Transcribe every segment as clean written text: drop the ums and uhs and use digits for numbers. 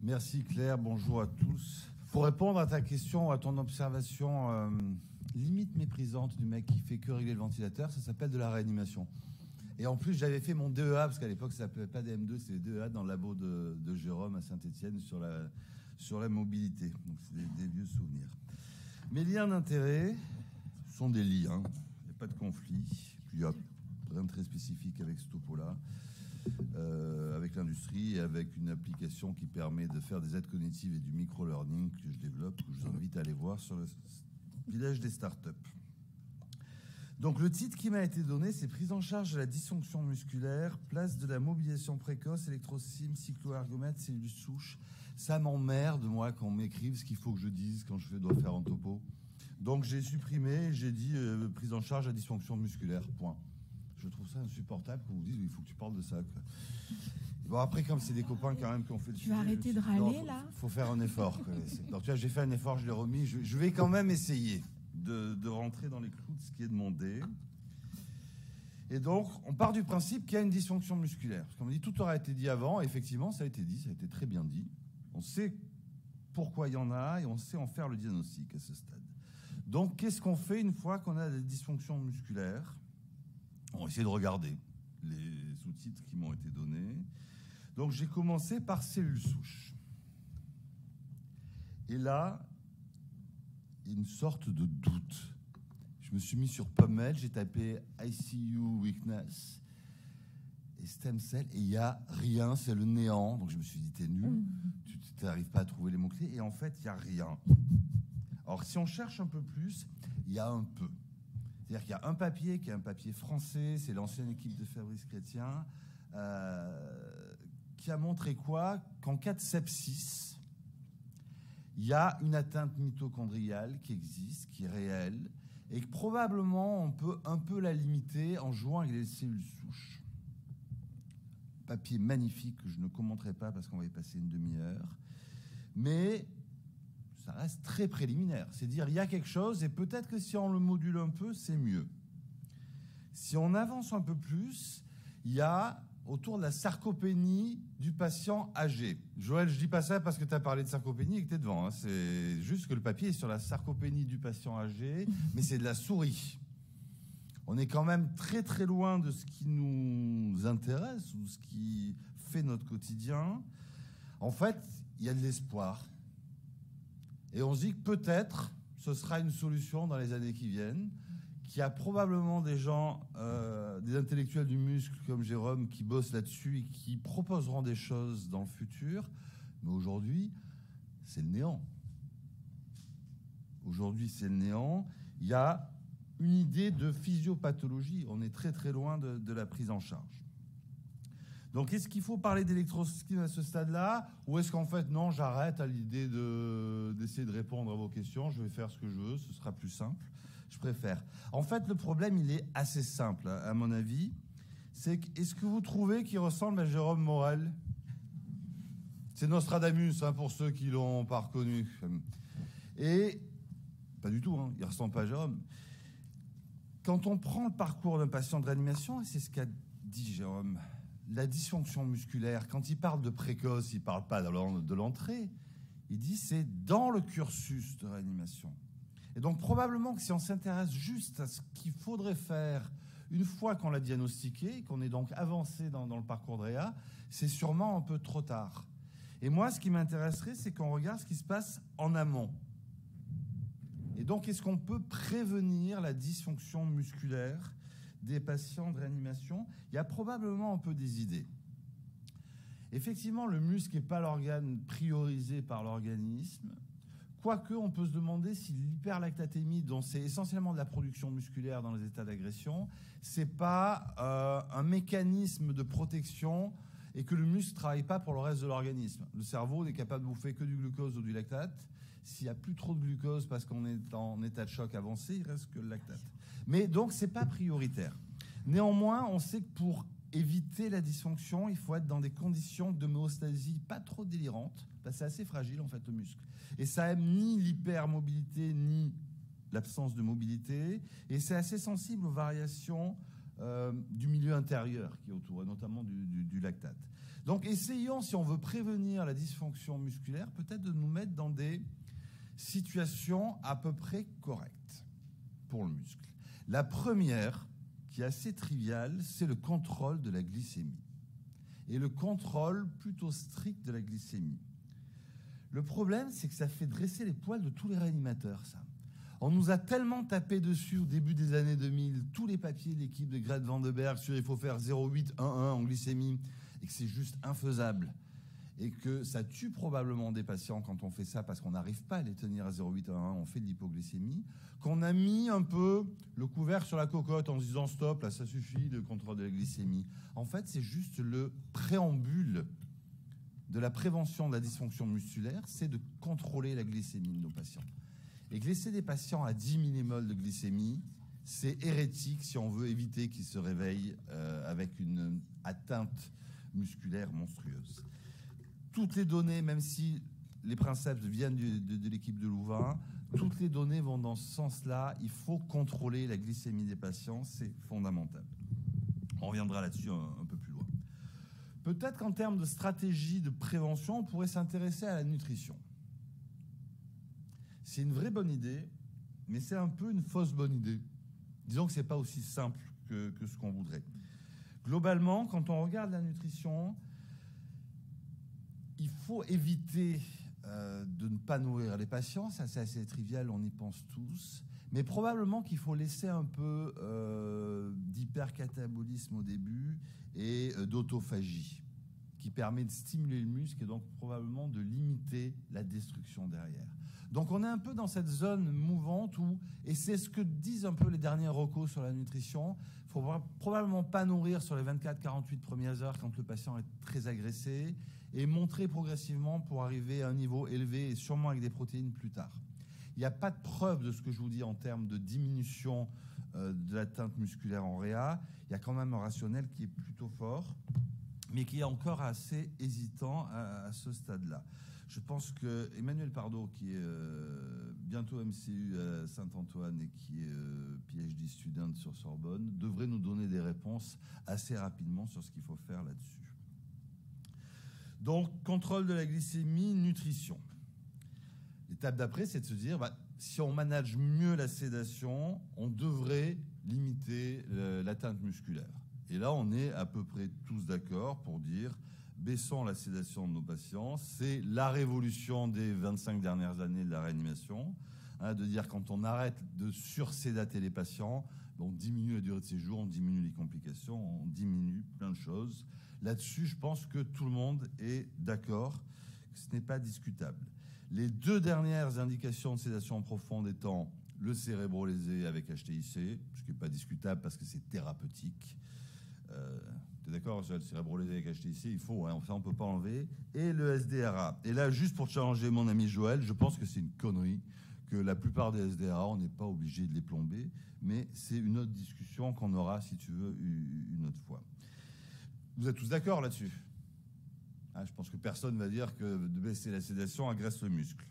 Merci Claire, bonjour à tous. Pour répondre à ta question, à ton observation limite méprisante du mec qui fait que régler le ventilateur, ça s'appelle de la réanimation. Et en plus, j'avais fait mon DEA, parce qu'à l'époque, ça s'appelait pas DM2, c'était DEA dans le labo de Jérôme à Saint-Étienne sur la mobilité. Donc c'est des vieux souvenirs. Mes liens d'intérêt sont des liens, il n'y a pas de conflit. Puis il n'y a rien de très spécifique avec ce topo-là. Avec l'industrie et avec une application qui permet de faire des aides cognitives et du micro-learning que je développe, que je vous invite à aller voir sur le village des startups. Donc le titre qui m'a été donné, c'est prise en charge de la dysfonction musculaire, place de la mobilisation précoce, électrocyme, cycloergomètre, cellules souches. Ça m'emmerde, moi, qu'on m'écrive ce qu'il faut que je dise quand je dois faire un topo. Donc j'ai supprimé, j'ai dit prise en charge de la dysfonction musculaire, point. Je trouve ça insupportable qu'on vous dise il faut que tu parles de ça, quoi. Bon, après, comme c'est des copains quand même qui ont fait le sujet... Tu vas arrêter de râler, là ? Faut faire un effort, quoi. Donc tu vois, j'ai fait un effort, je l'ai remis. Je vais quand même essayer de rentrer dans les clous de ce qui est demandé. Et donc, on part du principe qu'il y a une dysfonction musculaire. Parce qu'on me dit, tout aura été dit avant. Effectivement, ça a été dit, ça a été très bien dit. On sait pourquoi il y en a et on sait en faire le diagnostic à ce stade. Donc, qu'est-ce qu'on fait une fois qu'on a des dysfonctions musculaires ? On va essayer de regarder les sous-titres qui m'ont été donnés. Donc, j'ai commencé par cellules souches. Et là, il y a une sorte de doute. Je me suis mis sur PubMed, j'ai tapé ICU Weakness et Stem Cell, et il n'y a rien, c'est le néant. Donc, je me suis dit, t'es nul, tu n'arrives pas à trouver les mots-clés. Et en fait, il n'y a rien. Alors, si on cherche un peu plus, il y a un peu. C'est-à-dire qu'il y a un papier qui est un papier français, c'est l'ancienne équipe de Fabrice Chrétien, qui a montré quoi ? Qu'en cas de sepsis, il y a une atteinte mitochondriale qui existe, qui est réelle, et que probablement on peut un peu la limiter en jouant avec les cellules souches. Papier magnifique que je ne commenterai pas parce qu'on va y passer une demi-heure, mais ça reste très préliminaire. C'est dire il y a quelque chose et peut-être que si on le module un peu, c'est mieux. Si on avance un peu plus, il y a autour de la sarcopénie du patient âgé. Joël, je dis pas ça parce que tu as parlé de sarcopénie et que tu es devant. Hein. C'est juste que le papier est sur la sarcopénie du patient âgé, mais c'est de la souris. On est quand même très très loin de ce qui nous intéresse ou ce qui fait notre quotidien. En fait, il y a de l'espoir. Et on se dit que peut-être ce sera une solution dans les années qui viennent, qu'il y a probablement des gens, des intellectuels du muscle comme Jérôme qui bossent là-dessus et qui proposeront des choses dans le futur. Mais aujourd'hui, c'est le néant. Aujourd'hui, c'est le néant. Il y a une idée de physiopathologie. On est très très loin de la prise en charge. Donc, est-ce qu'il faut parler d'électroscopie à ce stade-là, ou est-ce qu'en fait, non, j'arrête à l'idée d'essayer de répondre à vos questions, je vais faire ce que je veux, ce sera plus simple, je préfère. En fait, le problème, il est assez simple, à mon avis, c'est que, est-ce que vous trouvez qu'il ressemble à Jérôme Morel ? C'est Nostradamus, hein, pour ceux qui l'ont pas reconnu. Et, pas du tout, hein, il ressemble pas à Jérôme. Quand on prend le parcours d'un patient de réanimation, et c'est ce qu'a dit Jérôme, la dysfonction musculaire, quand il parle de précoce, il ne parle pas de l'entrée, il dit c'est dans le cursus de réanimation. Et donc probablement que si on s'intéresse juste à ce qu'il faudrait faire une fois qu'on l'a diagnostiqué, qu'on est donc avancé dans le parcours de réa, c'est sûrement un peu trop tard. Et moi, ce qui m'intéresserait, c'est qu'on regarde ce qui se passe en amont. Et donc, est-ce qu'on peut prévenir la dysfonction musculaire des patients de réanimation? Il y a probablement un peu des idées. Effectivement, le muscle n'est pas l'organe priorisé par l'organisme. Quoique, on peut se demander si l'hyperlactatémie, dont c'est essentiellement de la production musculaire dans les états d'agression, c'est pas un mécanisme de protection et que le muscle ne travaille pas pour le reste de l'organisme. Le cerveau n'est capable de bouffer que du glucose ou du lactate. S'il n'y a plus trop de glucose parce qu'on est en état de choc avancé, il reste que le lactate. Mais donc, ce n'est pas prioritaire. Néanmoins, on sait que pour éviter la dysfonction, il faut être dans des conditions d'homéostasie pas trop délirantes. C'est assez fragile, en fait, le muscle. Et ça n'aime ni l'hypermobilité, ni l'absence de mobilité. Et c'est assez sensible aux variations du milieu intérieur qui est autour, et notamment du lactate. Donc essayons, si on veut prévenir la dysfonction musculaire, peut-être de nous mettre dans des situations à peu près correctes pour le muscle. La première, qui est assez triviale, c'est le contrôle de la glycémie. Et le contrôle plutôt strict de la glycémie. Le problème, c'est que ça fait dresser les poils de tous les réanimateurs, ça. On nous a tellement tapé dessus au début des années 2000, tous les papiers de l'équipe de Grete Van den Berg sur il faut faire 0,8, 1,1 en glycémie, et que c'est juste infaisable. Et que ça tue probablement des patients quand on fait ça parce qu'on n'arrive pas à les tenir à 0,8, 1,1, on fait de l'hypoglycémie. Qu'on a mis un peu le couvercle sur la cocotte en se disant stop, là ça suffit, le contrôle de la glycémie. En fait, c'est juste le préambule de la prévention de la dysfonction musculaire, c'est de contrôler la glycémie de nos patients. Et laisser des patients à 10 millimoles de glycémie, c'est hérétique si on veut éviter qu'ils se réveillent avec une atteinte musculaire monstrueuse. Toutes les données, même si les princeps viennent de l'équipe de Louvain, toutes les données vont dans ce sens-là. Il faut contrôler la glycémie des patients, c'est fondamental. On reviendra là-dessus un peu plus loin. Peut-être qu'en termes de stratégie de prévention, on pourrait s'intéresser à la nutrition. C'est une vraie bonne idée, mais c'est un peu une fausse bonne idée. Disons que ce n'est pas aussi simple que ce qu'on voudrait. Globalement, quand on regarde la nutrition, il faut éviter de ne pas nourrir les patients. Ça, c'est assez trivial, on y pense tous. Mais probablement qu'il faut laisser un peu d'hypercatabolisme au début et d'autophagie, qui permet de stimuler le muscle et donc probablement de limiter la destruction derrière. Donc on est un peu dans cette zone mouvante où, et c'est ce que disent un peu les derniers recos sur la nutrition, il ne faut probablement pas nourrir sur les 24-48 premières heures quand le patient est très agressé et montrer progressivement pour arriver à un niveau élevé et sûrement avec des protéines plus tard. Il n'y a pas de preuve de ce que je vous dis en termes de diminution de l'atteinte musculaire en réa. Il y a quand même un rationnel qui est plutôt fort, mais qui est encore assez hésitant à ce stade-là. Je pense que Emmanuel Pardo, qui est bientôt MCU à Saint-Antoine et qui est PhD student sur Sorbonne, devrait nous donner des réponses assez rapidement sur ce qu'il faut faire là-dessus. Donc, contrôle de la glycémie, nutrition. L'étape d'après, c'est de se dire, si on manage mieux la sédation, on devrait limiter l'atteinte musculaire. Et là, on est à peu près tous d'accord pour dire, baissons la sédation de nos patients. C'est la révolution des 25 dernières années de la réanimation, de dire quand on arrête de sursédater les patients, on diminue la durée de séjour, on diminue les complications, on diminue plein de choses. Là-dessus, je pense que tout le monde est d'accord, que ce n'est pas discutable. Les deux dernières indications de sédation profonde étant le cérébrolésé avec HTIC, ce qui n'est pas discutable parce que c'est thérapeutique. Tu es d'accord, le cérébrolésé avec HTIC, il faut, ça on ne peut pas enlever. Et le SDRA. Et là, juste pour challenger mon ami Joël, je pense que c'est une connerie, que la plupart des SDRA, on n'est pas obligé de les plomber, mais c'est une autre discussion qu'on aura, si tu veux, une autre fois. Vous êtes tous d'accord là-dessus ? Je pense que personne ne va dire que de baisser la sédation agresse le muscle.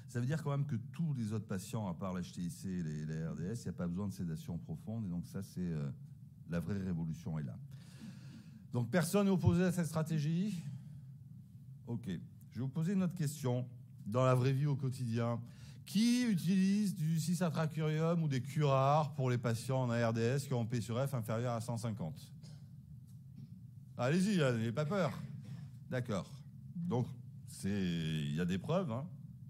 Ça veut dire quand même que tous les autres patients, à part l'HTIC et les RDS, il n'y a pas besoin de sédation profonde. Et donc ça, c'est la vraie révolution est là. Donc personne n'est opposé à cette stratégie ? Ok. Je vais vous poser une autre question. Dans la vraie vie au quotidien, qui utilise du cisatracurium ou des curares pour les patients en ARDS qui ont P sur F inférieur à 150 ? Allez-y, n'ayez pas peur. D'accord. Donc, il y a des preuves.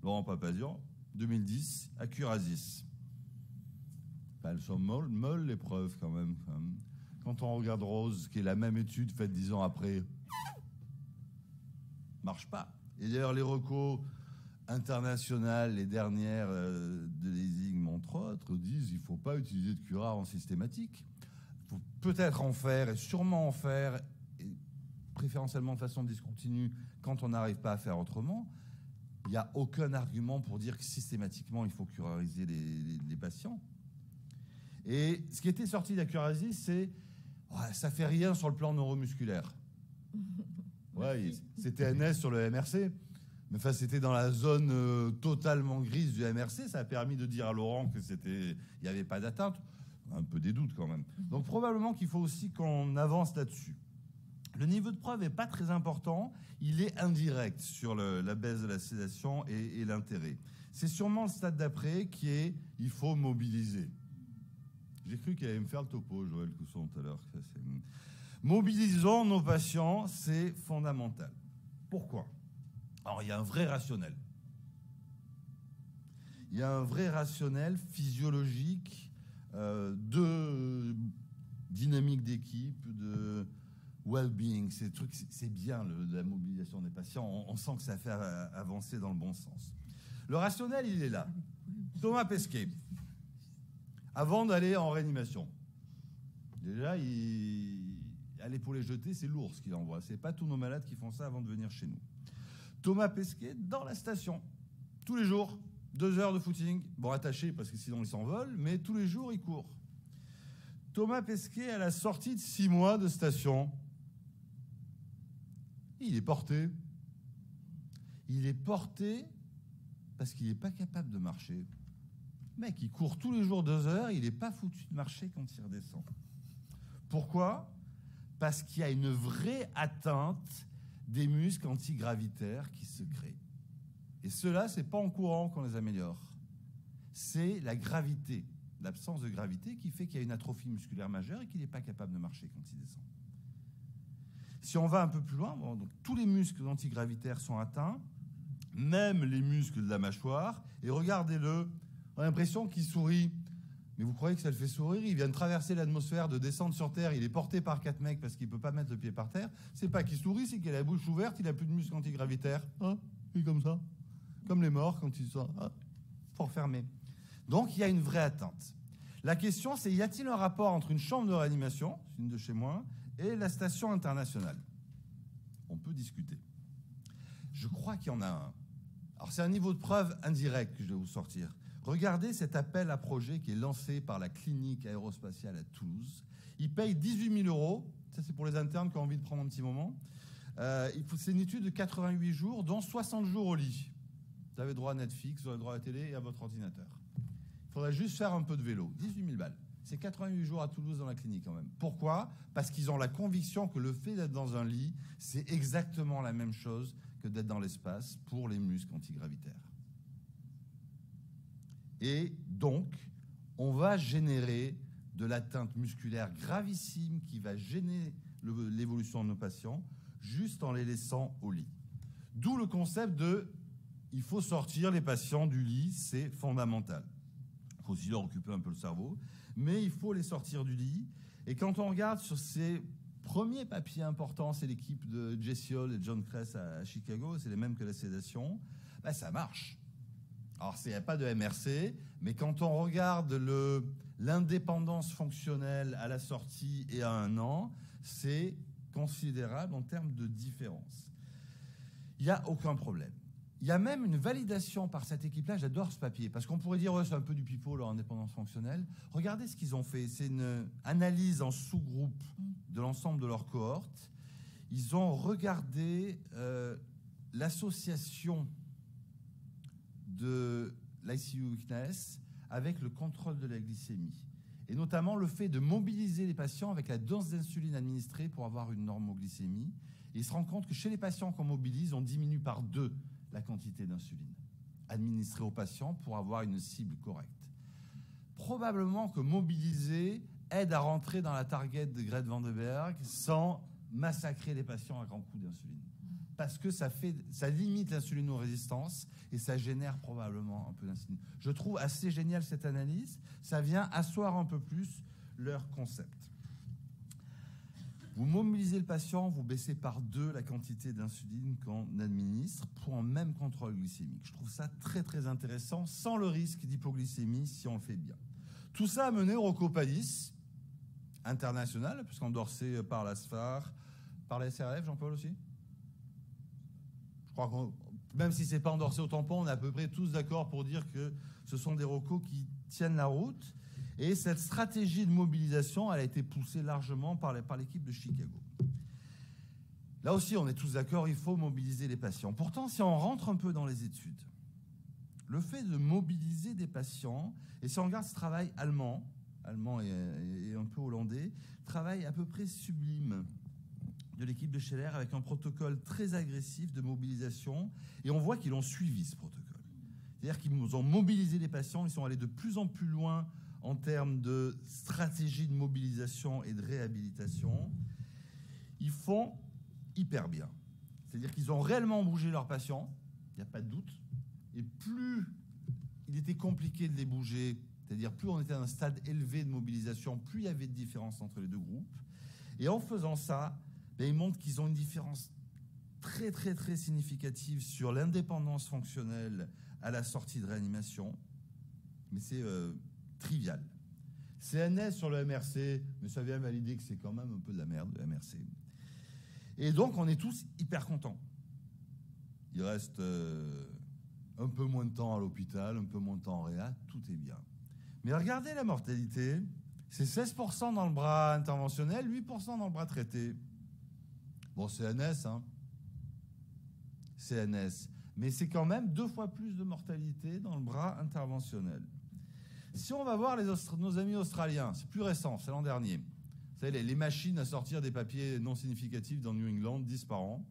Laurent Papazian, 2010, Acurasis. Elles sont molles les preuves quand même. Quand on regarde Rose, qui est la même étude faite 10 ans après, marche pas. Et d'ailleurs, les recos internationales, les dernières de Leasing, entre autres, disent qu'il ne faut pas utiliser de curare en systématique. Il faut peut-être en faire, et sûrement en faire, et préférentiellement de façon discontinue, quand on n'arrive pas à faire autrement. Il n'y a aucun argument pour dire que systématiquement, il faut curariser les patients. Et ce qui était sorti d'Acurasis, c'est ça fait rien sur le plan neuromusculaire. Ouais, c'était NS sur le MRC. Mais enfin, c'était dans la zone totalement grise du MRC. Ça a permis de dire à Laurent que il n'y avait pas d'atteinte. Un peu des doutes quand même. Donc probablement qu'il faut aussi qu'on avance là-dessus. Le niveau de preuve n'est pas très important, il est indirect sur la baisse de la sédation et l'intérêt. C'est sûrement le stade d'après qui est « il faut mobiliser ». J'ai cru qu'il allait me faire le topo, Joël Cousson, tout à l'heure. Mobilisons nos patients, c'est fondamental. Pourquoi? Alors, il y a un vrai rationnel. Il y a un vrai rationnel physiologique de dynamique d'équipe, de well-being. C'est bien la mobilisation des patients. On sent que ça fait avancer dans le bon sens. Le rationnel, il est là. Thomas Pesquet, avant d'aller en réanimation, déjà, aller pour les jeter, c'est lourd ce qu'il envoie. C'est pas tous nos malades qui font ça avant de venir chez nous. Thomas Pesquet, dans la station, tous les jours, 2 heures de footing, bon, attaché parce que sinon il s'envole, mais tous les jours il court. Thomas Pesquet, à la sortie de 6 mois de station, il est porté. Il est porté parce qu'il n'est pas capable de marcher. Le mec, il court tous les jours 2 heures, il n'est pas foutu de marcher quand il redescend. Pourquoi? Parce qu'il y a une vraie atteinte des muscles antigravitaires qui se créent. Et cela, ce n'est pas en courant qu'on les améliore. C'est la gravité, l'absence de gravité qui fait qu'il y a une atrophie musculaire majeure et qu'il n'est pas capable de marcher quand il descend. Si on va un peu plus loin, bon, donc, tous les muscles antigravitaires sont atteints, même les muscles de la mâchoire, et regardez-le, on a l'impression qu'il sourit. Mais vous croyez que ça le fait sourire? Il vient de traverser l'atmosphère, de descendre sur Terre, il est porté par 4 mecs parce qu'il ne peut pas mettre le pied par terre. C'est pas qu'il sourit, c'est qu'il a la bouche ouverte, il n'a plus de muscles antigravitaires. Ah, il est comme ça. Comme les morts quand ils sont fort fermés. Donc il y a une vraie atteinte. La question, c'est y a-t-il un rapport entre une chambre de réanimation, une de chez moi, et la station internationale? On peut discuter. Je crois qu'il y en a un. Alors c'est un niveau de preuve indirect que je vais vous sortir. Regardez cet appel à projet qui est lancé par la clinique aérospatiale à Toulouse. Ils payent 18 000 €. Ça, c'est pour les internes qui ont envie de prendre un petit moment. C'est une étude de 88 jours, dont 60 jours au lit. Vous avez droit à Netflix, vous avez droit à la télé et à votre ordinateur. Il faudrait juste faire un peu de vélo. 18 000 balles. C'est 88 jours à Toulouse dans la clinique quand même. Pourquoi? Parce qu'ils ont la conviction que le fait d'être dans un lit, c'est exactement la même chose que d'être dans l'espace pour les muscles antigravitaires. Et donc, on va générer de l'atteinte musculaire gravissime qui va gêner l'évolution de nos patients juste en les laissant au lit. D'où le concept de il faut sortir les patients du lit, c'est fondamental. Il faut aussi leur occuper un peu le cerveau, mais il faut les sortir du lit. Et quand on regarde sur ces premiers papiers importants, c'est l'équipe de Jesse Hall et John Kress à Chicago, c'est les mêmes que la sédation, ben ça marche. Alors, il n'y a pas de MRC, mais quand on regarde l'indépendance fonctionnelle à la sortie et à 1 an, c'est considérable en termes de différence. Il n'y a aucun problème. Il y a même une validation par cette équipe-là, j'adore ce papier, parce qu'on pourrait dire, ouais, c'est un peu du pipeau, leur indépendance fonctionnelle. Regardez ce qu'ils ont fait, c'est une analyse en sous-groupe de l'ensemble de leur cohorte. Ils ont regardé l'association de l'ICU weakness avec le contrôle de la glycémie, et notamment le fait de mobiliser les patients avec la dose d'insuline administrée pour avoir une normoglycémie. Et ils se rendent compte que chez les patients qu'on mobilise, on diminue par 2 la quantité d'insuline administrée aux patients pour avoir une cible correcte. Probablement que mobiliser aide à rentrer dans la target de Grete Van den Berg sans massacrer les patients à grands coups d'insuline. Parce que ça limite l'insulinorésistance et ça génère probablement un peu d'insuline. Je trouve assez génial cette analyse. Ça vient asseoir un peu plus leur concept. Vous mobilisez le patient, vous baissez par 2 la quantité d'insuline qu'on administre pour un même contrôle glycémique. Je trouve ça très très intéressant, sans le risque d'hypoglycémie si on le fait bien. Tout ça a mené au Rocco-Padis international, puisqu'endorsé par la SFAR, par la SRF, Jean-Paul aussi. Je crois que même si ce n'est pas endorsé au tampon, on est à peu près tous d'accord pour dire que ce sont des recos qui tiennent la route. Et cette stratégie de mobilisation, elle a été poussée largement par l'équipe de Chicago. Là aussi, on est tous d'accord, il faut mobiliser les patients. Pourtant, si on rentre un peu dans les études, le fait de mobiliser des patients, et si on regarde ce travail allemand et un peu hollandais, travail à peu près sublime de l'équipe de Scheller avec un protocole très agressif de mobilisation. Et on voit qu'ils ont suivi ce protocole. C'est-à-dire qu'ils ont mobilisé les patients, ils sont allés de plus en plus loin en termes de stratégie de mobilisation et de réhabilitation. Ils font hyper bien. C'est-à-dire qu'ils ont réellement bougé leurs patients, il n'y a pas de doute. Et plus il était compliqué de les bouger, c'est-à-dire plus on était à un stade élevé de mobilisation, plus il y avait de différence entre les deux groupes. Et en faisant ça, ils montrent qu'ils ont une différence très, très, très significative sur l'indépendance fonctionnelle à la sortie de réanimation. Mais c'est trivial. CNS sur le MRC, mais ça vient valider que c'est quand même un peu de la merde, le MRC. Et donc, on est tous hyper contents. Il reste un peu moins de temps à l'hôpital, un peu moins de temps en réa, tout est bien. Mais regardez la mortalité, c'est 16% dans le bras interventionnel, 8% dans le bras traité. Bon, CNS, hein. CNS. Mais c'est quand même 2 fois plus de mortalité dans le bras interventionnel. Si on va voir nos amis australiens, c'est plus récent, c'est l'an dernier. Vous savez, les machines à sortir des papiers non significatifs dans New England, 10 par an.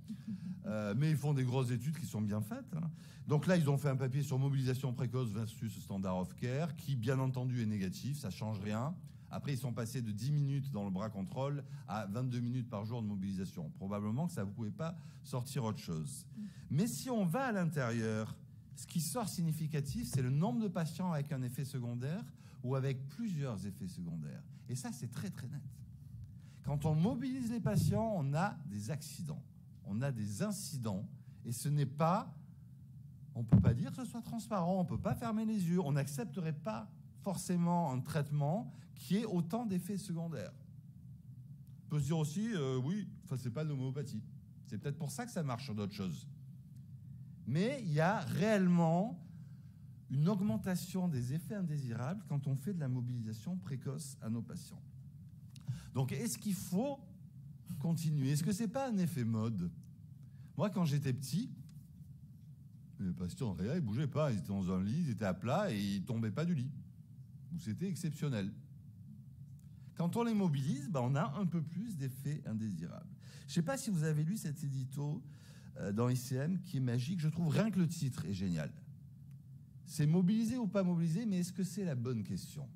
Mais ils font des grosses études qui sont bien faites. Hein. Donc là, ils ont fait un papier sur mobilisation précoce versus standard of care, qui, bien entendu, est négatif, ça ne change rien. Après, ils sont passés de 10 minutes dans le bras contrôle à 22 minutes par jour de mobilisation. Probablement que ça, vous ne pouvez pas sortir autre chose. Mais si on va à l'intérieur, ce qui sort significatif, c'est le nombre de patients avec un effet secondaire ou avec plusieurs effets secondaires. Et ça, c'est très, très net. Quand on mobilise les patients, on a des accidents, on a des incidents, et ce n'est pas, on ne peut pas dire que ce soit transparent, on ne peut pas fermer les yeux, on n'accepterait pas forcément un traitement qui ait autant d'effets secondaires. On peut se dire aussi, oui, c'est pas de l'homéopathie. C'est peut-être pour ça que ça marche sur d'autres choses. Mais il y a réellement une augmentation des effets indésirables quand on fait de la mobilisation précoce à nos patients. Donc, est-ce qu'il faut continuer? Est-ce que c'est pas un effet mode? Moi, quand j'étais petit, les patients en réa, ils bougeaient pas. Ils étaient dans un lit, ils étaient à plat et ils tombaient pas du lit. C'était exceptionnel. Quand on les mobilise, on a un peu plus d'effets indésirables. Je ne sais pas si vous avez lu cet édito dans ICM qui est magique. Je trouve rien que le titre est génial. C'est mobiliser ou pas mobiliser, mais est-ce que c'est la bonne question?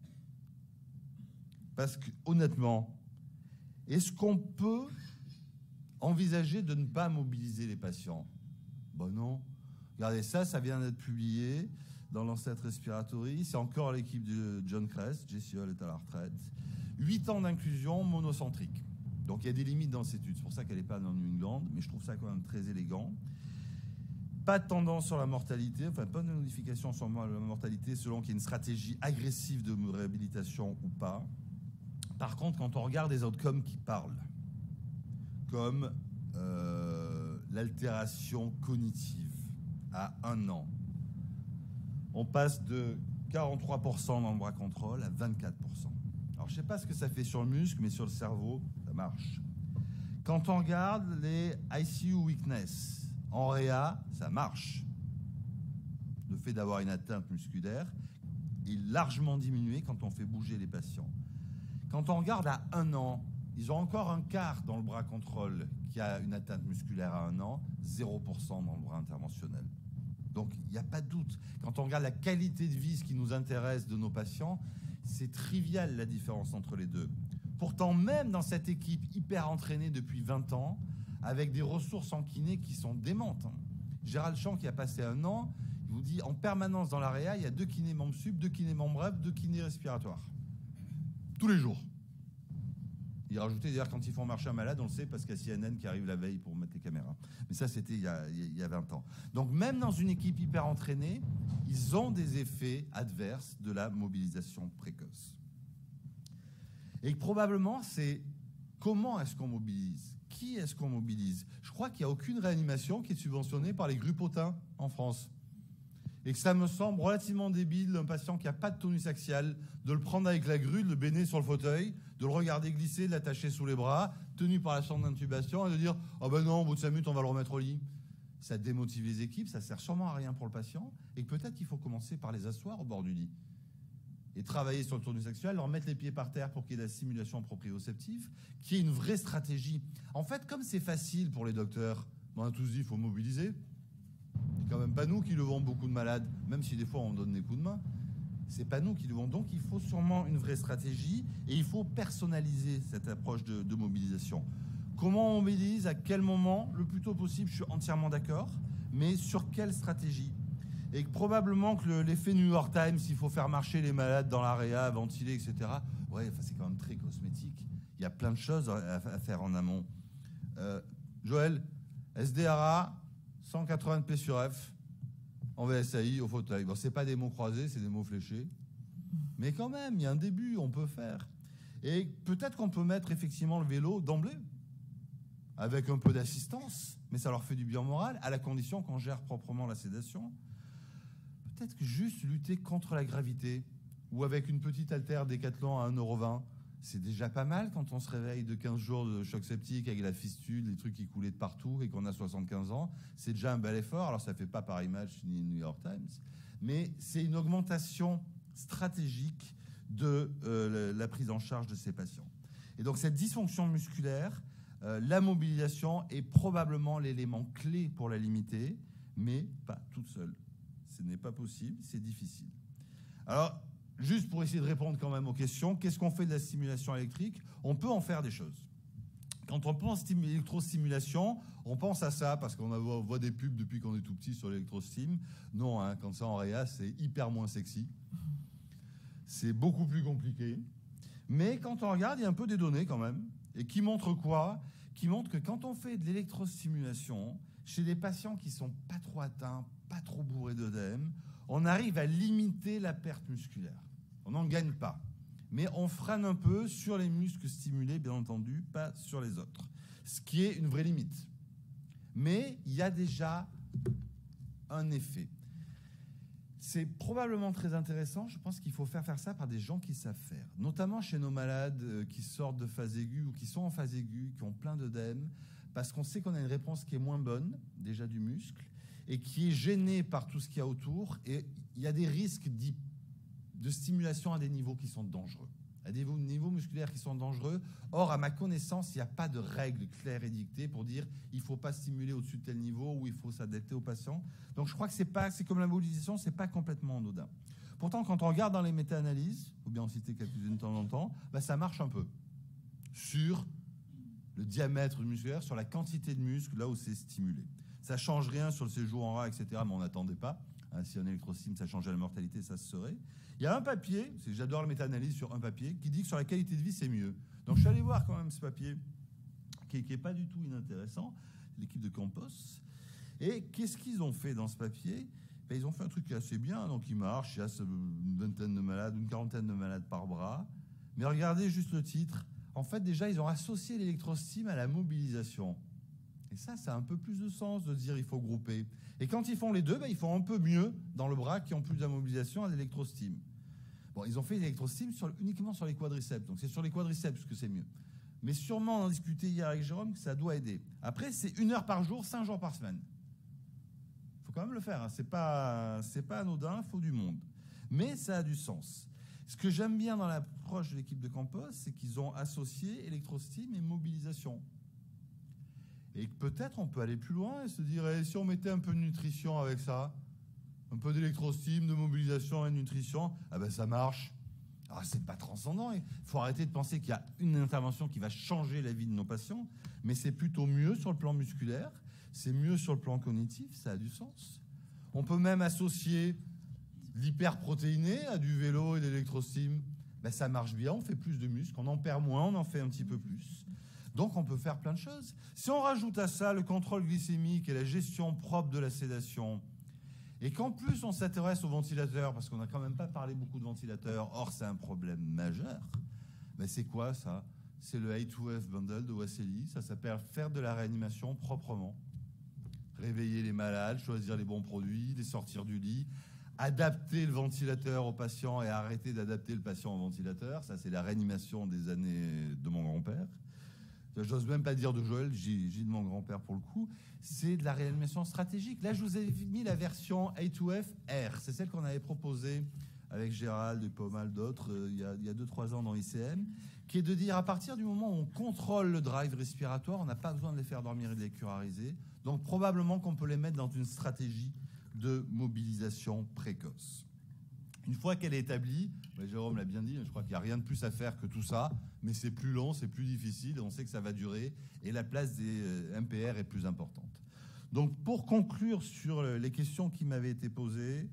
Parce que, honnêtement, est-ce qu'on peut envisager de ne pas mobiliser les patients? Ben non. Regardez ça, ça vient d'être publié dans Lancet Respiratory. C'est encore l'équipe de John Kress. Jesse Hull est à la retraite. 8 ans d'inclusion monocentrique. Donc il y a des limites dans cette étude. C'est pour ça qu'elle n'est pas dans New England, mais je trouve ça quand même très élégant. Pas de tendance sur la mortalité, enfin pas de modification sur la mortalité selon qu'il y ait une stratégie agressive de réhabilitation ou pas. Par contre, quand on regarde les outcomes qui parlent, comme l'altération cognitive à 1 an, on passe de 43% dans le bras contrôle à 24%. Alors, je ne sais pas ce que ça fait sur le muscle, mais sur le cerveau, ça marche. Quand on regarde les ICU weakness, en réa, ça marche. Le fait d'avoir une atteinte musculaire est largement diminué quand on fait bouger les patients. Quand on regarde à 1 an, ils ont encore un quart dans le bras contrôle qui a une atteinte musculaire à 1 an, 0% dans le bras interventionnel. Donc, il n'y a pas de doute. Quand on regarde la qualité de vie, ce qui nous intéresse de nos patients, c'est trivial la différence entre les deux. Pourtant, même dans cette équipe hyper entraînée depuis 20 ans, avec des ressources en kiné qui sont démentes. Gérald Champ, qui a passé 1 an, il vous dit en permanence dans la réa, il y a 2 kinés membres sup, 2 kinés membres rep, 2 kinés respiratoires. Tous les jours. Il rajoutait d'ailleurs quand ils font marcher un malade, on le sait parce qu'il y a CNN qui arrive la veille pour mettre les caméras. Mais ça, c'était il y a 20 ans. Donc même dans une équipe hyper entraînée, ils ont des effets adverses de la mobilisation précoce. Et probablement, c'est comment est-ce qu'on mobilise? Qui est-ce qu'on mobilise? Je crois qu'il n'y a aucune réanimation qui est subventionnée par les grues potins en France. Et que ça me semble relativement débile d'un patient qui n'a pas de tonus axial, de le prendre avec la grue, de le béner sur le fauteuil, de le regarder glisser, de l'attacher sous les bras, tenu par la sonde d'intubation, et de dire « Ah ben non, au bout de 5 minutes, on va le remettre au lit ». Ça démotive les équipes, ça sert sûrement à rien pour le patient, et peut-être qu'il faut commencer par les asseoir au bord du lit. et travailler sur le tournus sexuel, leur mettre les pieds par terre pour qu'il y ait de la stimulation proprioceptive, qui est une vraie stratégie. En fait, comme c'est facile pour les docteurs, on a tous dit il faut mobiliser. C'est quand même pas nous qui levons beaucoup de malades, même si des fois on donne des coups de main. C'est pas nous qui levons. Donc il faut sûrement une vraie stratégie et il faut personnaliser cette approche de mobilisation. Comment on mobilise, à quel moment, le plus tôt possible, je suis entièrement d'accord, mais sur quelle stratégie? Et probablement que l'effet New York Times, il faut faire marcher les malades dans la réa, ventiler, etc. Ouais, enfin, c'est quand même très cosmétique. Il y a plein de choses à faire en amont. Joël, SDRA, 180 P sur F, en VSAI, au fauteuil. Bon, c'est pas des mots croisés, c'est des mots fléchés. Mais quand même, il y a un début, on peut faire. Et peut-être qu'on peut mettre effectivement le vélo d'emblée, avec un peu d'assistance, mais ça leur fait du bien moral, à la condition qu'on gère proprement la sédation. Peut-être que juste lutter contre la gravité, ou avec une petite haltère Décathlon à 1,20 €, c'est déjà pas mal quand on se réveille de 15 jours de choc septique avec la fistule, les trucs qui coulaient de partout et qu'on a 75 ans. C'est déjà un bel effort. Alors ça ne fait pas Paris Match ni New York Times, mais c'est une augmentation stratégique de la prise en charge de ces patients. Et donc cette dysfonction musculaire, la mobilisation est probablement l'élément clé pour la limiter, mais pas toute seule. Ce n'est pas possible, c'est difficile. Alors, juste pour essayer de répondre quand même aux questions, qu'est-ce qu'on fait de la stimulation électrique? On peut en faire des choses. Quand on pense électrostimulation, on pense à ça parce qu'on voit des pubs depuis qu'on est tout petit sur l'électrostim. Non, hein, quand c'est en réa, c'est hyper moins sexy. C'est beaucoup plus compliqué. Mais quand on regarde, il y a un peu des données quand même. Et qui montrent quoi? Qui montrent que quand on fait de l'électrostimulation, chez des patients qui ne sont pas trop atteints, pas trop bourrés d'œdème, on arrive à limiter la perte musculaire. On n'en gagne pas. Mais on freine un peu sur les muscles stimulés, bien entendu, pas sur les autres. Ce qui est une vraie limite. Mais il y a déjà un effet. C'est probablement très intéressant. Je pense qu'il faut faire ça par des gens qui savent faire. Notamment chez nos malades qui sortent de phase aiguë ou qui sont en phase aiguë, qui ont plein d'œdème, parce qu'on sait qu'on a une réponse qui est moins bonne, déjà du muscle, et qui est gênée par tout ce qu'il y a autour. Et il y a des risques de stimulation à des niveaux qui sont dangereux, à des niveaux musculaires qui sont dangereux. Or, à ma connaissance, il n'y a pas de règle claire édictée pour dire il ne faut pas stimuler au-dessus de tel niveau ou il faut s'adapter au patient. Donc, je crois que c'est comme la mobilisation, ce n'est pas complètement anodin. Pourtant, quand on regarde dans les méta-analyses, il faut bien en citer quelques-unes de temps en temps, ça marche un peu sur le diamètre musculaire, sur la quantité de muscles, là où c'est stimulé. Ça ne change rien sur le séjour en rat, etc., mais on n'attendait pas. Si un électrostime, ça changeait la mortalité, ça se saurait. Il y a un papier, j'adore la méta-analyse sur un papier, qui dit que sur la qualité de vie, c'est mieux. Donc je suis allé voir quand même ce papier, qui n'est pas du tout inintéressant, l'équipe de Campos. Et qu'est-ce qu'ils ont fait dans ce papier? Ils ont fait un truc qui est assez bien, donc il marche, il y a une vingtaine de malades, une quarantaine de malades par bras. Mais regardez juste le titre. En fait, déjà, ils ont associé l'électrostime à la mobilisation. Et ça a un peu plus de sens de dire il faut grouper. Et quand ils font les deux, ils font un peu mieux dans le bras qui ont plus de la mobilisation à l'électrostime. Bon, ils ont fait l'électrostime uniquement sur les quadriceps. Donc c'est sur les quadriceps que c'est mieux. Mais sûrement, on en discutait hier avec Jérôme, que ça doit aider. Après, c'est 1 heure par jour, 5 jours par semaine. Il faut quand même le faire. Hein. C'est pas anodin, il faut du monde. Mais ça a du sens. Ce que j'aime bien dans l'approche de l'équipe de Campos, c'est qu'ils ont associé électrostime et mobilisation. Et peut-être on peut aller plus loin et se dire, si on mettait un peu de nutrition avec ça, un peu d'électrostime, de mobilisation et de nutrition, ça marche. Alors c'est pas transcendant. Il faut arrêter de penser qu'il y a une intervention qui va changer la vie de nos patients, mais c'est plutôt mieux sur le plan musculaire, c'est mieux sur le plan cognitif, ça a du sens. On peut même associer l'hyperprotéiné à du vélo et de l'électrostime. Ça marche bien, on fait plus de muscles, on en perd moins, on en fait un petit peu plus. Donc on peut faire plein de choses. Si on rajoute à ça le contrôle glycémique et la gestion propre de la sédation, et qu'en plus on s'intéresse aux ventilateurs, parce qu'on n'a quand même pas parlé beaucoup de ventilateurs, or c'est un problème majeur, c'est quoi ça? C'est le A2F bundle de Wasseli, ça s'appelle faire de la réanimation proprement. Réveiller les malades, choisir les bons produits, les sortir du lit, adapter le ventilateur au patient et arrêter d'adapter le patient au ventilateur. Ça, c'est la réanimation des années de mon grand-père. J'ose même pas dire de Joël, j'ai de mon grand-père pour le coup. C'est de la réanimation stratégique. Là, je vous ai mis la version A2F R. C'est celle qu'on avait proposée avec Gérald et pas mal d'autres, il y a 2-3 ans dans ICM, qui est de dire, à partir du moment où on contrôle le drive respiratoire, on n'a pas besoin de les faire dormir et de les curariser. Donc probablement qu'on peut les mettre dans une stratégie de mobilisation précoce. Une fois qu'elle est établie, Jérôme l'a bien dit, je crois qu'il n'y a rien de plus à faire que tout ça, mais c'est plus long, c'est plus difficile, et on sait que ça va durer, et la place des MPR est plus importante. Donc pour conclure sur les questions qui m'avaient été posées,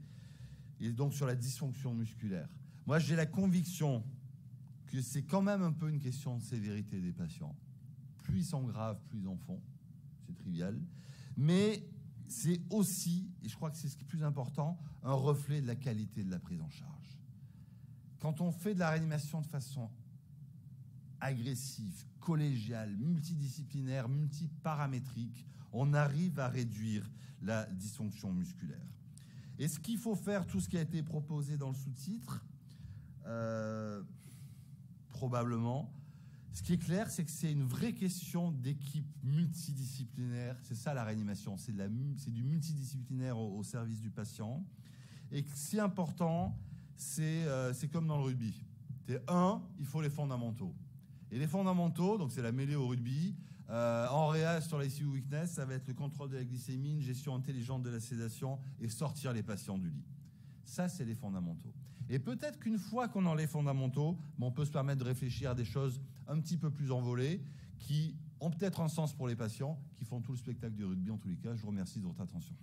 et donc sur la dysfonction musculaire, moi j'ai la conviction que c'est quand même un peu une question de sévérité des patients. Plus ils sont graves, plus ils en font, c'est trivial, mais c'est aussi, et je crois que c'est ce qui est plus important, un reflet de la qualité de la prise en charge. Quand on fait de la réanimation de façon agressive, collégiale, multidisciplinaire, multiparamétrique, on arrive à réduire la dysfonction musculaire. Et ce qu'il faut faire, tout ce qui a été proposé dans le sous-titre, probablement, ce qui est clair, c'est que c'est une vraie question d'équipe multidisciplinaire. C'est ça la réanimation, c'est du multidisciplinaire au service du patient. Et ce qui est important, c'est comme dans le rugby. Il faut les fondamentaux. Et les fondamentaux, donc c'est la mêlée au rugby. En réa, sur l'ICU weakness, ça va être le contrôle de la glycémie, une gestion intelligente de la sédation et sortir les patients du lit. Ça, c'est les fondamentaux. Et peut-être qu'une fois qu'on a les fondamentaux, on peut se permettre de réfléchir à des choses un petit peu plus envolées, qui ont peut-être un sens pour les patients, qui font tout le spectacle du rugby en tous les cas. Je vous remercie de votre attention.